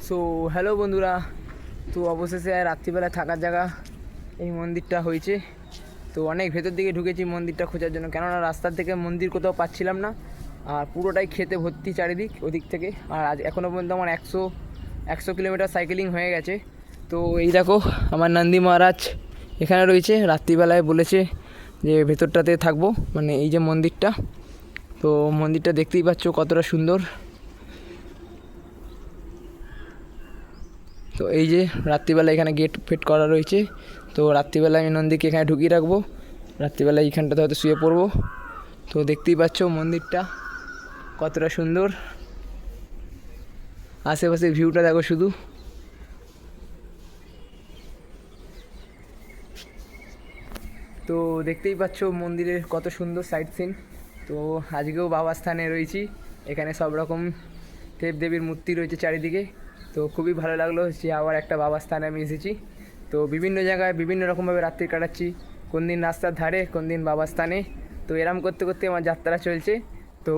So hello বন্ধুরা, তো অবশেষে রাত্রিবেলা থাকার জায়গা এই মন্দিরটা হয়েছে। তো অনেক ভেতর দিকে ঢুকেছি মন্দিরটা খোঁজার জন্য, কেননা রাস্তার থেকে মন্দির কোথাও পাচ্ছিলাম না। আর পুরোটাই খেতে ভর্তি চারিদিক ওদিক থেকে। আর আজ এখনও পর্যন্ত আমার একশো কিলোমিটার সাইকেলিং হয়ে গেছে। তো এই দেখো আমার নন্দী মহারাজ এখানে রয়েছে। রাত্রিবেলায় বলেছে যে ভেতরটাতে থাকবো, মানে এই যে মন্দিরটা। তো মন্দিরটা দেখতেই পাচ্ছ কতটা সুন্দর। তো এই যে রাত্রিবেলা এখানে গেট ফিট করা রয়েছে। তো রাত্রিবেলা আমি নন্দীকে এখানে ঢুকিয়ে রাখবো, রাত্রিবেলা এইখানটাতে হয়তো শুয়ে পড়বো। তো দেখতেই পাচ্ছ মন্দিরটা কতটা সুন্দর, আশেপাশের ভিউটা দেখো শুধু। তো দেখতেই পাচ্ছ মন্দিরের কত সুন্দর সাইড সিন। তো আজকেও বাবা স্থানে রয়েছি, এখানে সব রকম দেবদেবীর মূর্তি রয়েছে চারিদিকে। তো খুবই ভালো লাগলো যে আবার একটা বাবা স্থানে আমি এসেছি। তো বিভিন্ন জায়গায় বিভিন্ন রকমভাবে রাত্রি কাটাচ্ছি, কোন দিন রাস্তার ধারে, কোন দিন বাবা স্থানে। তো এরম করতে করতে আমার যাত্রা চলছে। তো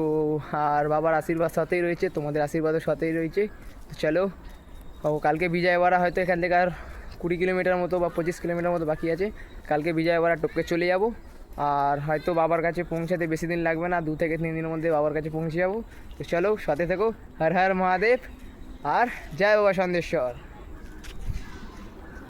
আর বাবার আশীর্বাদ সাথেই রয়েছে, তোমাদের আশীর্বাদও সাথেই রয়েছে। তো চলো, কালকে বিজয়ওয়াড়া হয়তো এখান থেকে আর 20 কিলোমিটার মতো বা 25 কিলোমিটার মতো বাকি আছে। কালকে বিজয়ওয়াড়া টপকে চলে যাব। আর হয়তো বাবার কাছে পৌঁছাতে বেশি দিন লাগবে না, 2 থেকে 3 দিনের মধ্যে বাবার কাছে পৌঁছে যাবো। তো চলো সাথে থেকো। হর হর মহাদেব আর জয় বাবা সন্দেশ্বর।